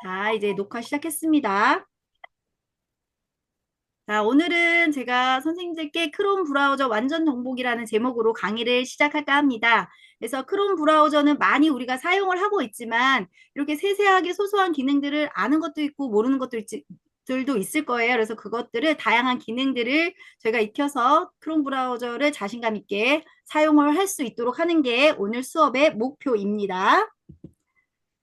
자, 이제 녹화 시작했습니다. 자, 오늘은 제가 선생님들께 크롬 브라우저 완전 정복이라는 제목으로 강의를 시작할까 합니다. 그래서 크롬 브라우저는 많이 우리가 사용을 하고 있지만 이렇게 세세하게 소소한 기능들을 아는 것도 있고 모르는 것도 들도 있을 거예요. 그래서 그것들을 다양한 기능들을 저희가 익혀서 크롬 브라우저를 자신감 있게 사용을 할 수 있도록 하는 게 오늘 수업의 목표입니다.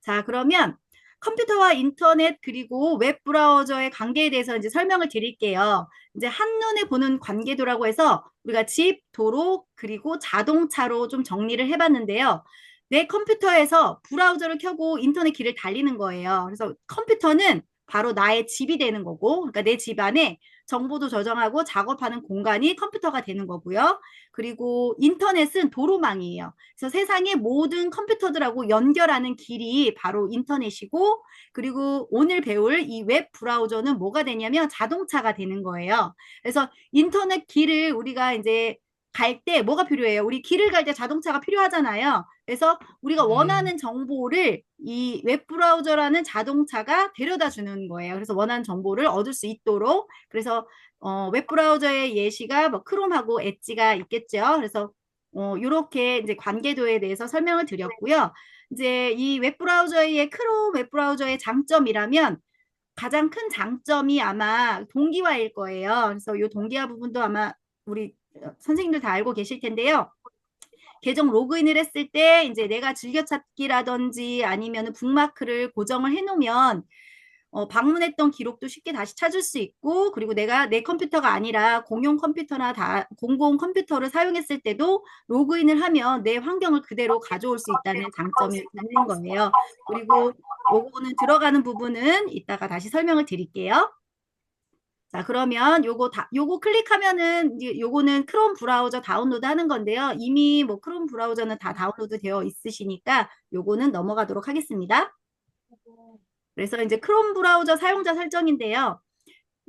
자, 그러면 컴퓨터와 인터넷 그리고 웹 브라우저의 관계에 대해서 이제 설명을 드릴게요. 이제 한눈에 보는 관계도라고 해서 우리가 집, 도로, 그리고 자동차로 좀 정리를 해봤는데요. 내 컴퓨터에서 브라우저를 켜고 인터넷 길을 달리는 거예요. 그래서 컴퓨터는 바로 나의 집이 되는 거고, 그러니까 내 집 안에 정보도 저장하고 작업하는 공간이 컴퓨터가 되는 거고요. 그리고 인터넷은 도로망이에요. 그래서 세상의 모든 컴퓨터들하고 연결하는 길이 바로 인터넷이고, 그리고 오늘 배울 이 웹 브라우저는 뭐가 되냐면 자동차가 되는 거예요. 그래서 인터넷 길을 우리가 이제 갈 때 뭐가 필요해요? 우리 길을 갈 때 자동차가 필요하잖아요. 그래서 우리가 원하는 정보를 이 웹 브라우저라는 자동차가 데려다 주는 거예요. 그래서 원하는 정보를 얻을 수 있도록. 그래서 웹 브라우저의 예시가 뭐 크롬하고 엣지가 있겠죠. 그래서 요렇게 이제 관계도에 대해서 설명을 드렸고요. 이제 이 웹브라우저의 크롬 웹브라우저의 장점이라면 가장 큰 장점이 아마 동기화일 거예요. 그래서 이 동기화 부분도 아마 우리 선생님들 다 알고 계실 텐데요. 계정 로그인을 했을 때 이제 내가 즐겨찾기라든지 아니면 북마크를 고정을 해놓으면 방문했던 기록도 쉽게 다시 찾을 수 있고, 그리고 내가 내 컴퓨터가 아니라 공용 컴퓨터나 공공 컴퓨터를 사용했을 때도 로그인을 하면 내 환경을 그대로 가져올 수 있다는 장점이 있는 거예요. 그리고 요거는 들어가는 부분은 이따가 다시 설명을 드릴게요. 자, 그러면 요거 클릭하면은 이제 요거는 크롬 브라우저 다운로드 하는 건데요. 이미 뭐 크롬 브라우저는 다 다운로드 되어 있으시니까 요거는 넘어가도록 하겠습니다. 그래서 이제 크롬 브라우저 사용자 설정인데요.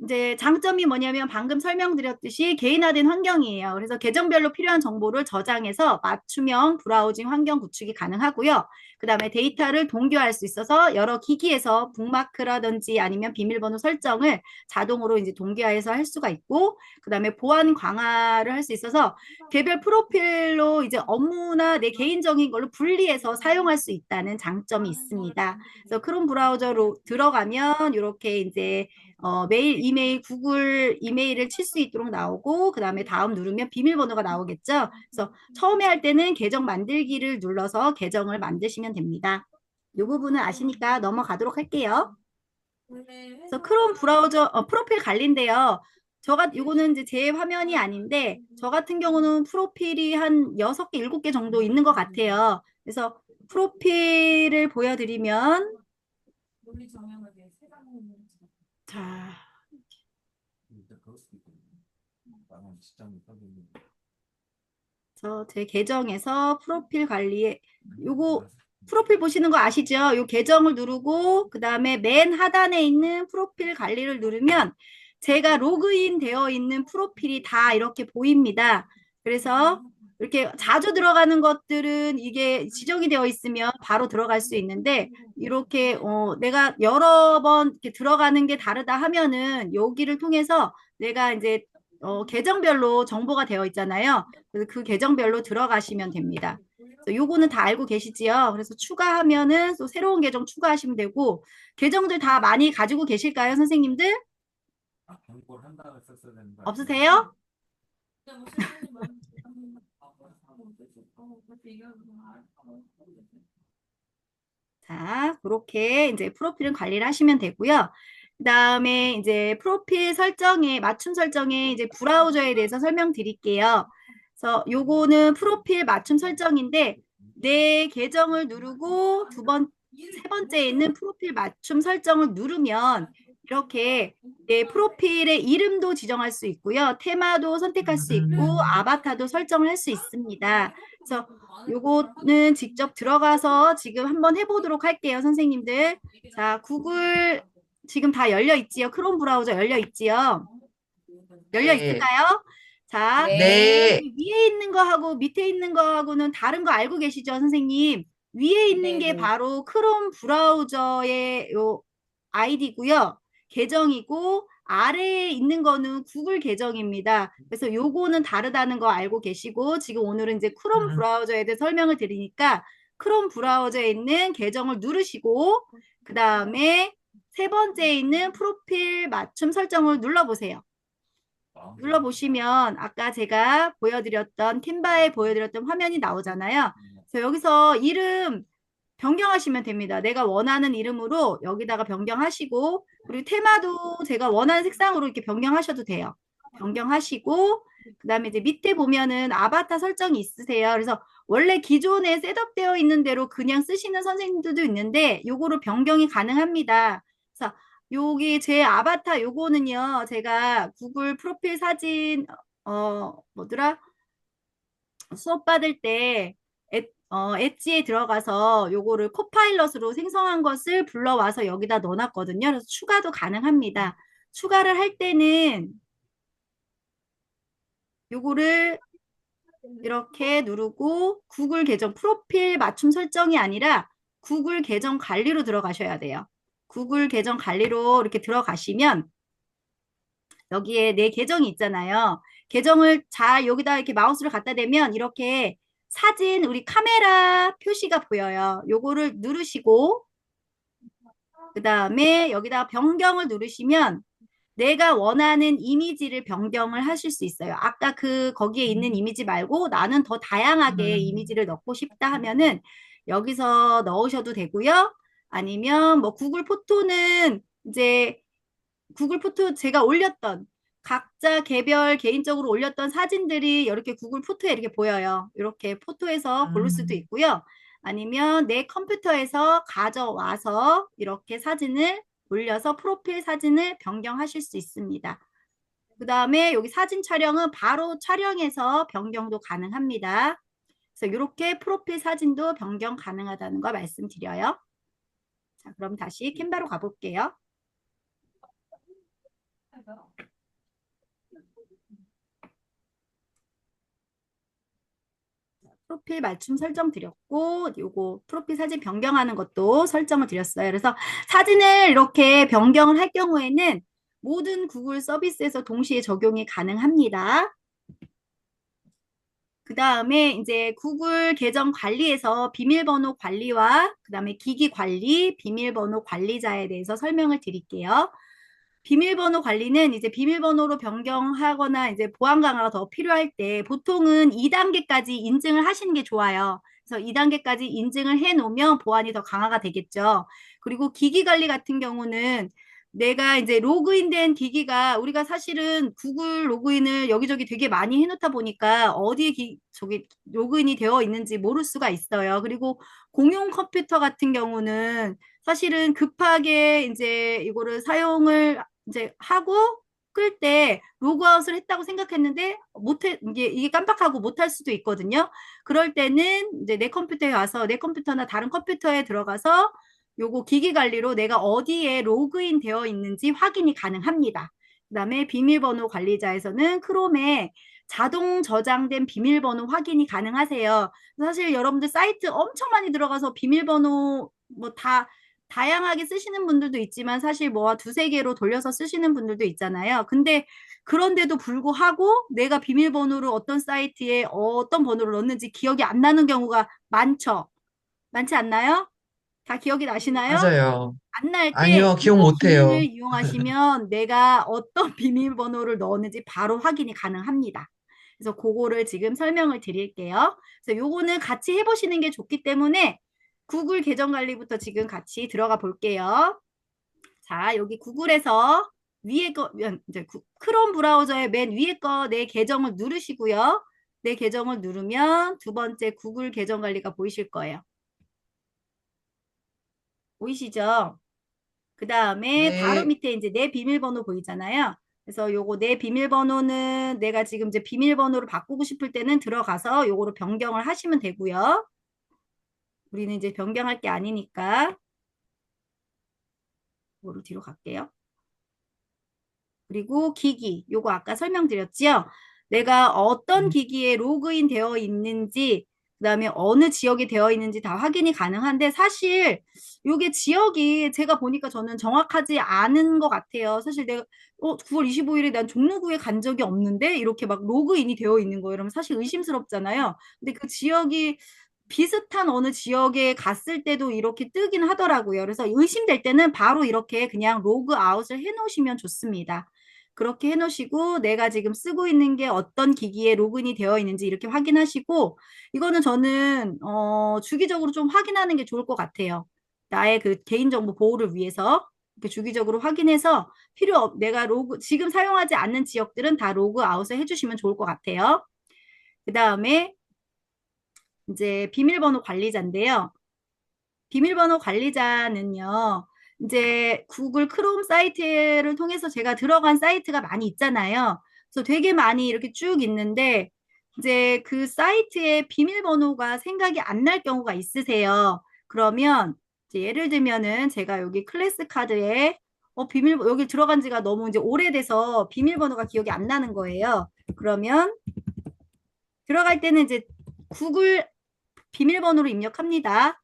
이제 장점이 뭐냐면 방금 설명드렸듯이 개인화된 환경이에요. 그래서 계정별로 필요한 정보를 저장해서 맞춤형 브라우징 환경 구축이 가능하고요. 그 다음에 데이터를 동기화할 수 있어서 여러 기기에서 북마크라든지 아니면 비밀번호 설정을 자동으로 이제 동기화해서 할 수가 있고, 그 다음에 보안 강화를 할 수 있어서 개별 프로필로 이제 업무나 내 개인적인 걸로 분리해서 사용할 수 있다는 장점이 있습니다. 그래서 크롬 브라우저로 들어가면 이렇게 이제 메일, 이메일, 구글 이메일을 칠 수 있도록 나오고, 그 다음에 다음 누르면 비밀번호가 나오겠죠. 그래서 처음에 할 때는 계정 만들기를 눌러서 계정을 만드시면 됩니다. 이 부분은 아시니까 넘어가도록 할게요. 그래서 크롬 브라우저 프로필 관리인데요. 요거는 이제 제 화면이 아닌데, 저 같은 경우는 프로필이 한 6개, 7개 정도 있는 것 같아요. 그래서 프로필을 보여드리면, 자, 제 계정에서 프로필 관리에 요거 프로필 보시는 거 아시죠? 요 계정을 누르고 그 다음에 맨 하단에 있는 프로필 관리를 누르면 제가 로그인 되어 있는 프로필이 다 이렇게 보입니다. 그래서 이렇게 자주 들어가는 것들은 이게 지정이 되어 있으면 바로 들어갈 수 있는데 이렇게 내가 여러 번 이렇게 들어가는 게 다르다 하면은 여기를 통해서 내가 이제 계정별로 정보가 되어 있잖아요. 그래서 그 계정별로 들어가시면 됩니다. 요거는 다 알고 계시지요? 그래서 추가하면은 또 새로운 계정 추가하시면 되고, 계정들 다 많이 가지고 계실까요, 선생님들? 없으세요? 자, 그렇게 이제 프로필은 관리를 하시면 되고요. 그 다음에 이제 프로필 설정에, 맞춤 설정에 이제 브라우저에 대해서 설명드릴게요. 그래서 요거는 프로필 맞춤 설정인데, 내 계정을 누르고 세 번째에 있는 프로필 맞춤 설정을 누르면 이렇게 내 프로필의 이름도 지정할 수 있고요. 테마도 선택할 수 있고, 아바타도 설정을 할 수 있습니다. 그래서 요거는 직접 들어가서 지금 한번 해보도록 할게요, 선생님들. 자, 구글 지금 다 열려 있지요? 크롬 브라우저 열려 있지요? 열려 네, 있을까요? 자, 네, 위에 있는 거하고 밑에 있는 거하고는 다른 거 알고 계시죠, 선생님? 위에 있는 게 네네. 바로 크롬 브라우저의 요 아이디고요. 계정이고 아래에 있는 거는 구글 계정입니다. 그래서 요거는 다르다는 거 알고 계시고 지금 오늘은 이제 크롬 음, 브라우저에 대해 설명을 드리니까 크롬 브라우저에 있는 계정을 누르시고 그 다음에 세 번째에 있는 프로필 맞춤 설정을 눌러보세요. 눌러보시면 아까 제가 보여드렸던 캔바에 보여드렸던 화면이 나오잖아요. 그래서 여기서 이름 변경하시면 됩니다. 내가 원하는 이름으로 여기다가 변경하시고 그리고 테마도 제가 원하는 색상으로 이렇게 변경하셔도 돼요. 변경하시고 그다음에 이제 밑에 보면은 아바타 설정이 있으세요. 그래서 원래 기존에 셋업되어 있는 대로 그냥 쓰시는 선생님들도 있는데 요거로 변경이 가능합니다. 그래서 여기 제 아바타 요거는요. 제가 구글 프로필 사진 뭐더라? 수업 받을 때 엣지에 들어가서 요거를 코파일럿으로 생성한 것을 불러와서 여기다 넣어놨거든요. 그래서 추가도 가능합니다. 추가를 할 때는 요거를 이렇게 누르고 구글 계정 프로필 맞춤 설정이 아니라 구글 계정 관리로 들어가셔야 돼요. 구글 계정 관리로 이렇게 들어가시면 여기에 내 계정이 있잖아요. 계정을 잘 여기다 이렇게 마우스를 갖다 대면 이렇게 사진 우리 카메라 표시가 보여요. 요거를 누르시고 그 다음에 여기다 변경을 누르시면 내가 원하는 이미지를 변경을 하실 수 있어요. 아까 그 거기에 있는 이미지 말고 나는 더 다양하게 음, 이미지를 넣고 싶다 하면은 여기서 넣으셔도 되고요. 아니면 뭐 구글 포토는 이제 구글 포토 제가 올렸던 각자 개별 개인적으로 올렸던 사진들이 이렇게 구글 포토에 이렇게 보여요. 이렇게 포토에서 고를 수도 음, 있고요. 아니면 내 컴퓨터에서 가져와서 이렇게 사진을 올려서 프로필 사진을 변경하실 수 있습니다. 그 다음에 여기 사진 촬영은 바로 촬영해서 변경도 가능합니다. 그래서 이렇게 프로필 사진도 변경 가능하다는 거 말씀드려요. 자, 그럼 다시 캔바로 가볼게요. 프로필 맞춤 설정 드렸고 요거 프로필 사진 변경하는 것도 설정을 드렸어요. 그래서 사진을 이렇게 변경을 할 경우에는 모든 구글 서비스에서 동시에 적용이 가능합니다. 그 다음에 이제 구글 계정 관리에서 비밀번호 관리와 그 다음에 기기 관리, 비밀번호 관리자에 대해서 설명을 드릴게요. 비밀번호 관리는 이제 비밀번호로 변경하거나 이제 보안 강화가 더 필요할 때 보통은 2단계까지 인증을 하시는 게 좋아요. 그래서 2단계까지 인증을 해 놓으면 보안이 더 강화가 되겠죠. 그리고 기기 관리 같은 경우는 내가 이제 로그인된 기기가 우리가 사실은 구글 로그인을 여기저기 되게 많이 해놓다 보니까 어디에 저기 로그인이 되어 있는지 모를 수가 있어요. 그리고 공용 컴퓨터 같은 경우는 사실은 급하게 이제 이거를 사용을 이제 하고 끌 때 로그아웃을 했다고 생각했는데 못해 이게 깜빡하고 못할 수도 있거든요. 그럴 때는 이제 내 컴퓨터에 와서 내 컴퓨터나 다른 컴퓨터에 들어가서 요거 기기 관리로 내가 어디에 로그인 되어 있는지 확인이 가능합니다. 그다음에 비밀번호 관리자에서는 크롬에 자동 저장된 비밀번호 확인이 가능하세요. 사실 여러분들 사이트 엄청 많이 들어가서 비밀번호 뭐다 다양하게 쓰시는 분들도 있지만 사실 뭐 두세 개로 돌려서 쓰시는 분들도 있잖아요. 근데 그런데도 불구하고 내가 비밀번호를 어떤 사이트에 어떤 번호를 넣었는지 기억이 안 나는 경우가 많죠. 많지 않나요? 다 기억이 나시나요? 맞아요. 안 날 때 아니요, 기억 이거 기능을 못해요. 이용하시면 내가 어떤 비밀번호를 넣었는지 바로 확인이 가능합니다. 그래서 그거를 지금 설명을 드릴게요. 그래서 요거는 같이 해보시는 게 좋기 때문에 구글 계정 관리부터 지금 같이 들어가 볼게요. 자, 여기 구글에서 위에 거, 이제 크롬 브라우저의 맨 위에 거 내 계정을 누르시고요. 내 계정을 누르면 두 번째 구글 계정 관리가 보이실 거예요. 보이시죠? 그 다음에 바로 네, 밑에 이제 내 비밀번호 보이잖아요. 그래서 요거 내 비밀번호는 내가 지금 이제 비밀번호를 바꾸고 싶을 때는 들어가서 요거로 변경을 하시면 되고요. 우리는 이제 변경할 게 아니니까 요거를 뒤로 갈게요. 그리고 기기, 요거 아까 설명드렸지요? 내가 어떤 기기에 로그인 되어 있는지 그다음에 어느 지역에 되어 있는지 다 확인이 가능한데 사실 요게 지역이 제가 보니까 저는 정확하지 않은 것 같아요. 사실 내가 9월 25일에 난 종로구에 간 적이 없는데 이렇게 막 로그인이 되어 있는 거예요. 그러면 사실 의심스럽잖아요. 근데 그 지역이 비슷한 어느 지역에 갔을 때도 이렇게 뜨긴 하더라고요. 그래서 의심될 때는 바로 이렇게 그냥 로그 아웃을 해 놓으시면 좋습니다. 그렇게 해 놓으시고 내가 지금 쓰고 있는 게 어떤 기기에 로그인이 되어 있는지 이렇게 확인하시고 이거는 저는 주기적으로 좀 확인하는 게 좋을 것 같아요. 나의 그 개인정보 보호를 위해서 이렇게 주기적으로 확인해서 내가 지금 사용하지 않는 지역들은 다 로그 아웃을 해주시면 좋을 것 같아요. 그 다음에 이제 비밀번호 관리자인데요. 비밀번호 관리자는요, 이제 구글 크롬 사이트를 통해서 제가 들어간 사이트가 많이 있잖아요. 그래서 되게 많이 이렇게 쭉 있는데, 이제 그 사이트의 비밀번호가 생각이 안 날 경우가 있으세요. 그러면, 이제 예를 들면은 제가 여기 클래스 카드에, 여기 들어간 지가 너무 이제 오래돼서 비밀번호가 기억이 안 나는 거예요. 그러면 들어갈 때는 이제 구글 비밀번호로 입력합니다.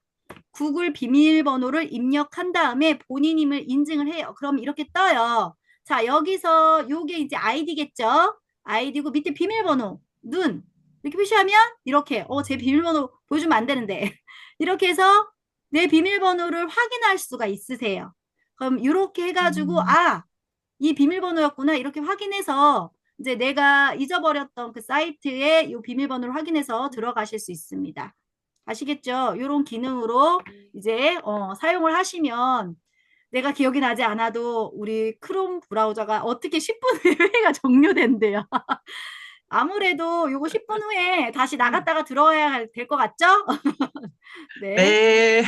구글 비밀번호를 입력한 다음에 본인임을 인증을 해요. 그럼 이렇게 떠요. 자, 여기서 요게 이제 아이디겠죠? 아이디고 밑에 비밀번호, 눈. 이렇게 표시하면 이렇게, 제 비밀번호 보여주면 안 되는데. 이렇게 해서 내 비밀번호를 확인할 수가 있으세요. 그럼 이렇게 해가지고, 음, 이 비밀번호였구나. 이렇게 확인해서 이제 내가 잊어버렸던 그 사이트에 이 비밀번호를 확인해서 들어가실 수 있습니다. 아시겠죠? 이런 기능으로 이제 사용을 하시면 내가 기억이 나지 않아도 우리 크롬 브라우저가 어떻게 10분 후에 회의가 종료된대요. 아무래도 요거 10분 후에 다시 나갔다가 들어와야 될 것 같죠? 네. 네.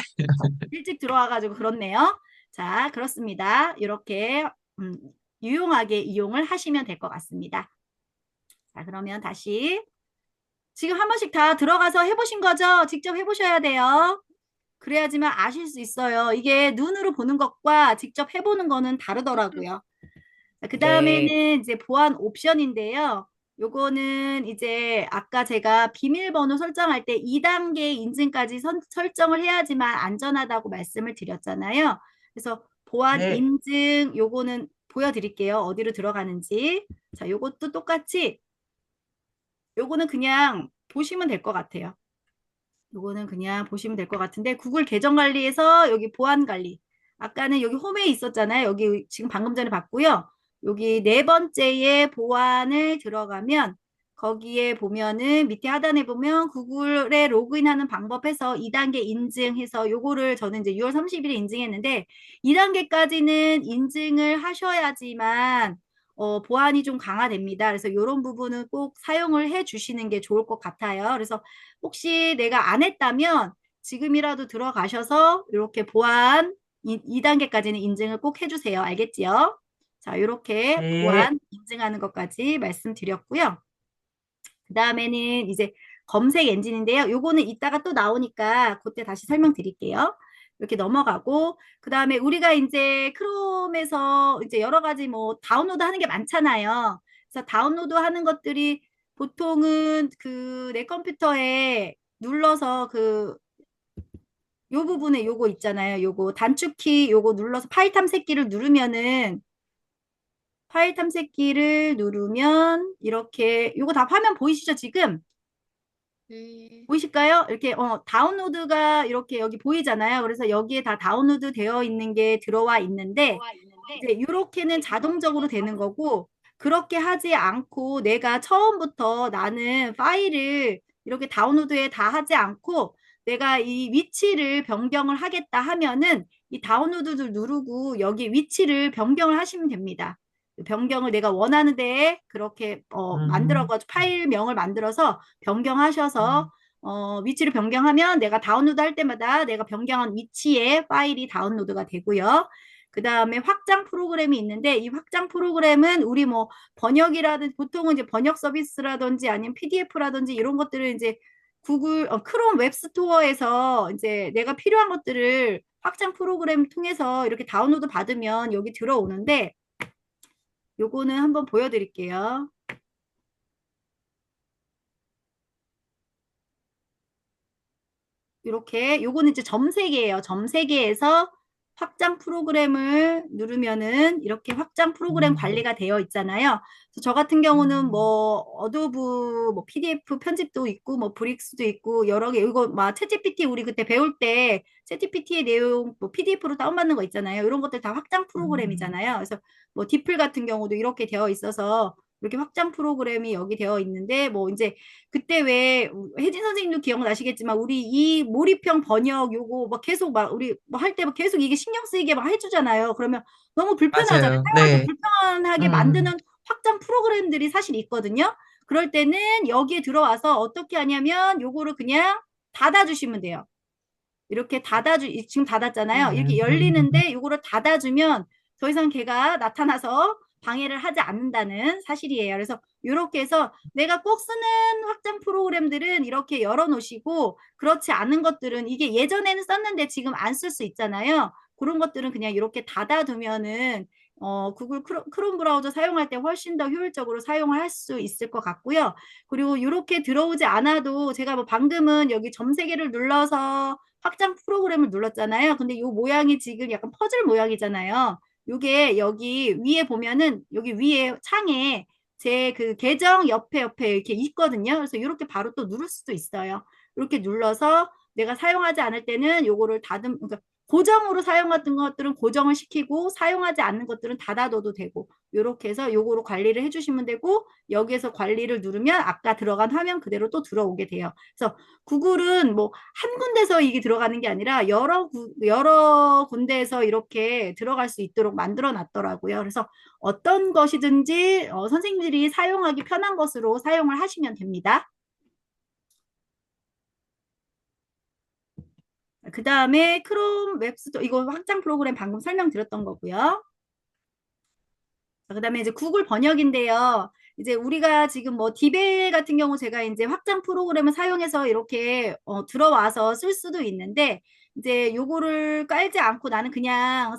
일찍 들어와가지고 그렇네요. 자, 그렇습니다. 이렇게 음, 유용하게 이용을 하시면 될 것 같습니다. 자, 그러면 다시 지금 한 번씩 다 들어가서 해보신 거죠? 직접 해보셔야 돼요. 그래야지만 아실 수 있어요. 이게 눈으로 보는 것과 직접 해보는 거는 다르더라고요. 그 네. 다음에는 이제 보안 옵션인데요. 요거는 이제 아까 제가 비밀번호 설정할 때 2단계 인증까지 설정을 해야지만 안전하다고 말씀을 드렸잖아요. 그래서 보안 네. 인증 요거는 보여드릴게요. 어디로 들어가는지. 자, 요것도 똑같이 요거는 그냥 보시면 될 것 같아요. 요거는 그냥 보시면 될 것 같은데 구글 계정 관리에서 여기 보안 관리 아까는 여기 홈에 있었잖아요. 여기 지금 방금 전에 봤고요. 여기 네 번째에 보안을 들어가면 거기에 보면은 밑에 하단에 보면 구글에 로그인하는 방법 해서 2단계 인증해서 요거를 저는 이제 6월 30일에 인증했는데 2단계까지는 인증을 하셔야지만 보안이 좀 강화됩니다. 그래서 이런 부분은 꼭 사용을 해 주시는 게 좋을 것 같아요. 그래서 혹시 내가 안 했다면 지금이라도 들어가셔서 이렇게 보안 2단계까지는 인증을 꼭 해주세요. 알겠지요? 자, 이렇게 네. 보안 인증하는 것까지 말씀드렸고요. 그 다음에는 이제 검색 엔진인데요. 요거는 이따가 또 나오니까 그때 다시 설명드릴게요. 이렇게 넘어가고 그 다음에 우리가 이제 크롬에서 이제 여러 가지 뭐 다운로드 하는 게 많잖아요. 그래서 다운로드 하는 것들이 보통은 그 내 컴퓨터에 눌러서 그 요 부분에 요거 있잖아요. 요거 단축키 요거 눌러서 파일 탐색기를 누르면은 파일 탐색기를 누르면 이렇게 요거 다 화면 보이시죠 지금? 네. 보이실까요? 이렇게 다운로드가 이렇게 여기 보이잖아요. 그래서 여기에 다 다운로드 되어 있는 게 들어와 있는데 이제 이렇게는 자동적으로 되는 거고 그렇게 하지 않고 내가 처음부터 나는 파일을 이렇게 다운로드에 다 하지 않고 내가 이 위치를 변경을 하겠다 하면은 이 다운로드를 누르고 여기 위치를 변경을 하시면 됩니다. 변경을 내가 원하는 데에 그렇게 음, 만들어가지고 파일명을 만들어서 변경하셔서 음, 위치를 변경하면 내가 다운로드 할 때마다 내가 변경한 위치에 파일이 다운로드가 되고요. 그 다음에 확장 프로그램이 있는데 이 확장 프로그램은 우리 뭐 번역이라든지 보통은 이제 번역 서비스라든지 아니면 PDF라든지 이런 것들을 이제 구글 크롬 웹스토어에서 이제 내가 필요한 것들을 확장 프로그램 통해서 이렇게 다운로드 받으면 여기 들어오는데 요거는 한번 보여드릴게요. 이렇게 요거는 이제 점 3개예요. 점 3개에서 확장 프로그램을 누르면은 이렇게 확장 프로그램 음, 관리가 되어 있잖아요. 그래서 저 같은 경우는 음, 뭐 어도브 뭐 PDF 편집도 있고 뭐 브릭스도 있고 여러 개 이거 막 챗GPT 우리 그때 배울 때 챗GPT의 내용 뭐 PDF로 다운받는 거 있잖아요. 이런 것들 다 확장 음. 프로그램이잖아요. 그래서 뭐 디플 같은 경우도 이렇게 되어 있어서 이렇게 확장 프로그램이 여기 되어 있는데 뭐 이제 그때 왜 혜진 선생님도 기억나시겠지만 우리 이 몰입형 번역 요거 막 계속 막 우리 뭐 할 때 막 계속 이게 신경 쓰이게 막 해주잖아요. 그러면 너무 불편하잖아요. 맞아요. 사용하기 네. 불편하게 음, 만드는 확장 프로그램들이 사실 있거든요. 그럴 때는 여기에 들어와서 어떻게 하냐면 요거를 그냥 닫아주시면 돼요. 이렇게 지금 닫았잖아요. 이렇게 음. 열리는데 요거를 닫아주면 더 이상 걔가 나타나서 방해를 하지 않는다는 사실이에요. 그래서 이렇게 해서 내가 꼭 쓰는 확장 프로그램들은 이렇게 열어놓으시고 그렇지 않은 것들은 이게 예전에는 썼는데 지금 안 쓸 수 있잖아요. 그런 것들은 그냥 이렇게 닫아두면은 구글 크롬 브라우저 사용할 때 훨씬 더 효율적으로 사용을 할 수 있을 것 같고요. 그리고 이렇게 들어오지 않아도 제가 뭐 방금은 여기 점 3개를 눌러서 확장 프로그램을 눌렀잖아요. 근데 이 모양이 지금 약간 퍼즐 모양이잖아요. 요게 여기 위에 보면은 여기 위에 창에 제 그 계정 옆에 이렇게 있거든요. 그래서 이렇게 바로 또 누를 수도 있어요. 이렇게 눌러서 내가 사용하지 않을 때는 요거를 그러니까 고정으로 사용하던 것들은 고정을 시키고 사용하지 않는 것들은 닫아둬도 되고 이렇게 해서 요거로 관리를 해주시면 되고 여기에서 관리를 누르면 아까 들어간 화면 그대로 또 들어오게 돼요. 그래서 구글은 뭐 한 군데서 이게 들어가는 게 아니라 여러 군데에서 이렇게 들어갈 수 있도록 만들어 놨더라고요. 그래서 어떤 것이든지 선생님들이 사용하기 편한 것으로 사용을 하시면 됩니다. 그 다음에 크롬 웹스토어 이거 확장 프로그램 방금 설명드렸던 거고요. 그다음에 이제 구글 번역인데요. 이제 우리가 지금 뭐 디벨 같은 경우 제가 이제 확장 프로그램을 사용해서 이렇게 들어와서 쓸 수도 있는데 이제 요거를 깔지 않고 나는 그냥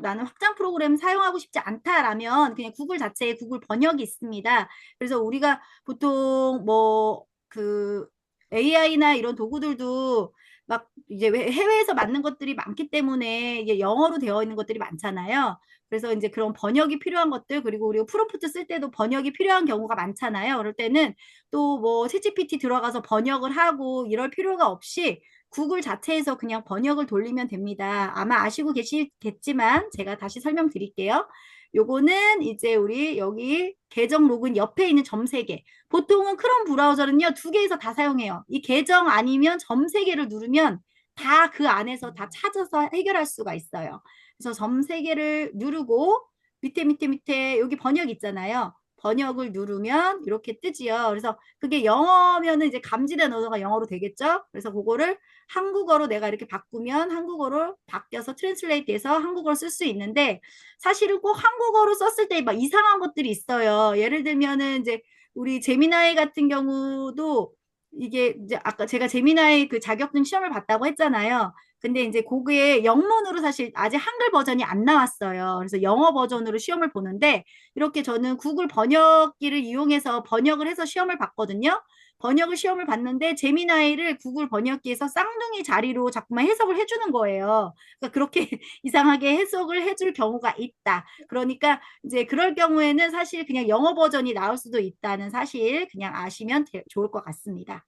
나는 확장 프로그램 사용하고 싶지 않다라면 그냥 구글 자체에 구글 번역이 있습니다. 그래서 우리가 보통 뭐 그 AI나 이런 도구들도 막 이제 해외에서 만든 것들이 많기 때문에 이게 영어로 되어 있는 것들이 많잖아요. 그래서 이제 그런 번역이 필요한 것들 그리고 우리가 프롬프트 쓸 때도 번역이 필요한 경우가 많잖아요. 그럴 때는 또 뭐 챗GPT 들어가서 번역을 하고 이럴 필요가 없이 구글 자체에서 그냥 번역을 돌리면 됩니다. 아마 아시고 계시겠지만 제가 다시 설명드릴게요. 요거는 이제 우리 여기 계정 로그인 옆에 있는 점 3개. 보통은 크롬 브라우저는요, 2개에서 다 사용해요. 이 계정 아니면 점 3개를 누르면 다 그 안에서 다 찾아서 해결할 수가 있어요. 그래서 점 3개를 누르고 밑에 여기 번역 있잖아요. 번역을 누르면 이렇게 뜨지요. 그래서 그게 영어면은 이제 감지된 언어가 영어로 되겠죠. 그래서 그거를 한국어로 내가 이렇게 바꾸면 한국어로 바뀌어서 트랜슬레이트해서 한국어로 쓸 수 있는데 사실은 꼭 한국어로 썼을 때 막 이상한 것들이 있어요. 예를 들면은 이제 우리 제미나이 같은 경우도 이게 이제 아까 제가 제미나이 그 자격증 시험을 봤다고 했잖아요. 근데 이제 그게 영문으로 사실 아직 한글 버전이 안 나왔어요. 그래서 영어 버전으로 시험을 보는데 이렇게 저는 구글 번역기를 이용해서 번역을 해서 시험을 봤거든요. 번역을 시험을 봤는데 제미나이를 구글 번역기에서 쌍둥이 자리로 자꾸만 해석을 해주는 거예요. 그러니까 그렇게 이상하게 해석을 해줄 경우가 있다. 그러니까 이제 그럴 경우에는 사실 그냥 영어 버전이 나올 수도 있다는 사실 그냥 아시면 좋을 것 같습니다.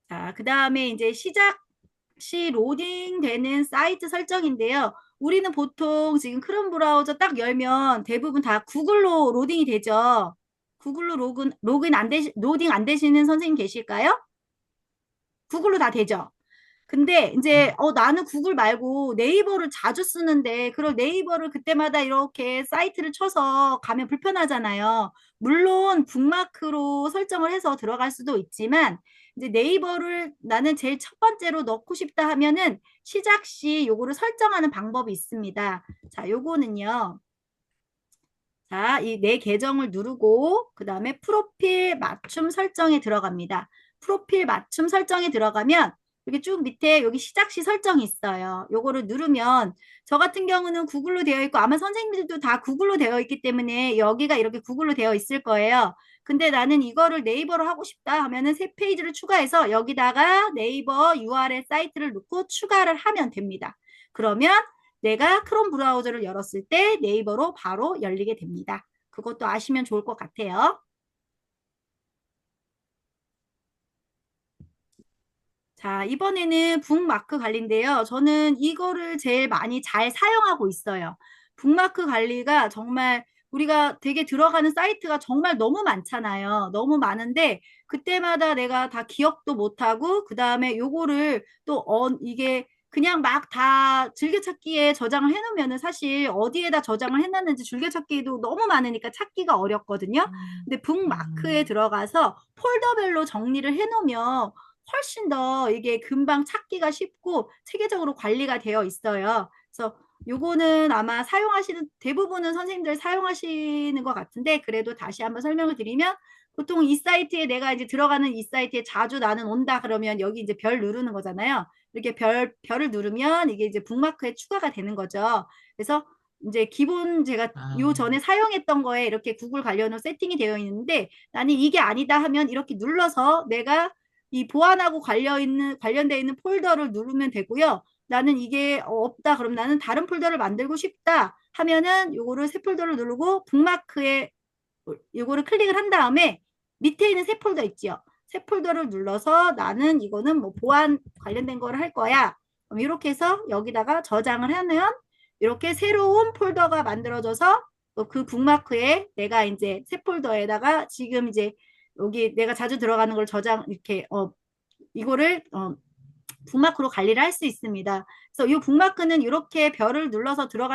자, 그 다음에 이제 시작 시 로딩 되는 사이트 설정인데요. 우리는 보통 지금 크롬 브라우저 딱 열면 대부분 다 구글로 로딩이 되죠. 구글로 로딩 안 되시는 선생님 계실까요? 구글로 다 되죠. 근데 이제 나는 구글 말고 네이버를 자주 쓰는데 그걸 네이버를 그때마다 이렇게 사이트를 쳐서 가면 불편하잖아요. 물론 북마크로 설정을 해서 들어갈 수도 있지만 이제 네이버를 나는 제일 첫 번째로 넣고 싶다 하면은 시작 시 요거를 설정하는 방법이 있습니다. 자, 요거는요. 자, 이 내 계정을 누르고 그다음에 프로필 맞춤 설정에 들어갑니다. 프로필 맞춤 설정에 들어가면 이렇게 쭉 밑에 여기 시작시 설정이 있어요. 요거를 누르면 저 같은 경우는 구글로 되어 있고 아마 선생님들도 다 구글로 되어 있기 때문에 여기가 이렇게 구글로 되어 있을 거예요. 근데 나는 이거를 네이버로 하고 싶다 하면은 새 페이지를 추가해서 여기다가 네이버 URL 사이트를 넣고 추가를 하면 됩니다. 그러면 내가 크롬 브라우저를 열었을 때 네이버로 바로 열리게 됩니다. 그것도 아시면 좋을 것 같아요. 자, 이번에는 북마크 관리인데요. 저는 이거를 제일 많이 잘 사용하고 있어요. 북마크 관리가 정말 우리가 되게 들어가는 사이트가 정말 너무 많잖아요. 너무 많은데 그때마다 내가 다 기억도 못하고 그 다음에 요거를 또 이게 그냥 막 다 즐겨찾기에 저장을 해놓으면은 사실 어디에다 저장을 해놨는지 즐겨찾기도 너무 많으니까 찾기가 어렵거든요. 근데 북마크에 들어가서 폴더별로 정리를 해놓으면 훨씬 더 이게 금방 찾기가 쉽고 체계적으로 관리가 되어 있어요. 그래서 요거는 아마 사용하시는 대부분은 선생님들 사용하시는 것 같은데 그래도 다시 한번 설명을 드리면 보통 이 사이트에 내가 이제 들어가는 이 사이트에 자주 나는 온다 그러면 여기 이제 별 누르는 거잖아요. 이렇게 별을 누르면 이게 이제 북마크에 추가가 되는 거죠. 그래서 이제 기본 제가 요 전에 사용했던 거에 이렇게 구글 관련으로 세팅이 되어 있는데 나는 이게 아니다 하면 이렇게 눌러서 내가 이 보안하고 관련되어 있는 폴더를 누르면 되고요. 나는 이게 없다. 그럼 나는 다른 폴더를 만들고 싶다. 하면은 요거를 새 폴더를 누르고 북마크에 요거를 클릭을 한 다음에 밑에 있는 새 폴더 있지요. 새 폴더를 눌러서 나는 이거는 뭐 보안 관련된 거를 할 거야. 그럼 이렇게 해서 여기다가 저장을 하면 이렇게 새로운 폴더가 만들어져서 그 북마크에 내가 이제 새 폴더에다가 지금 이제 여기 내가 자주 들어가는 걸 저장 이렇게 이거를 북마크로 관리를 할 수 있습니다. 그래서 이 북마크는 이렇게 별을 눌러서 들어가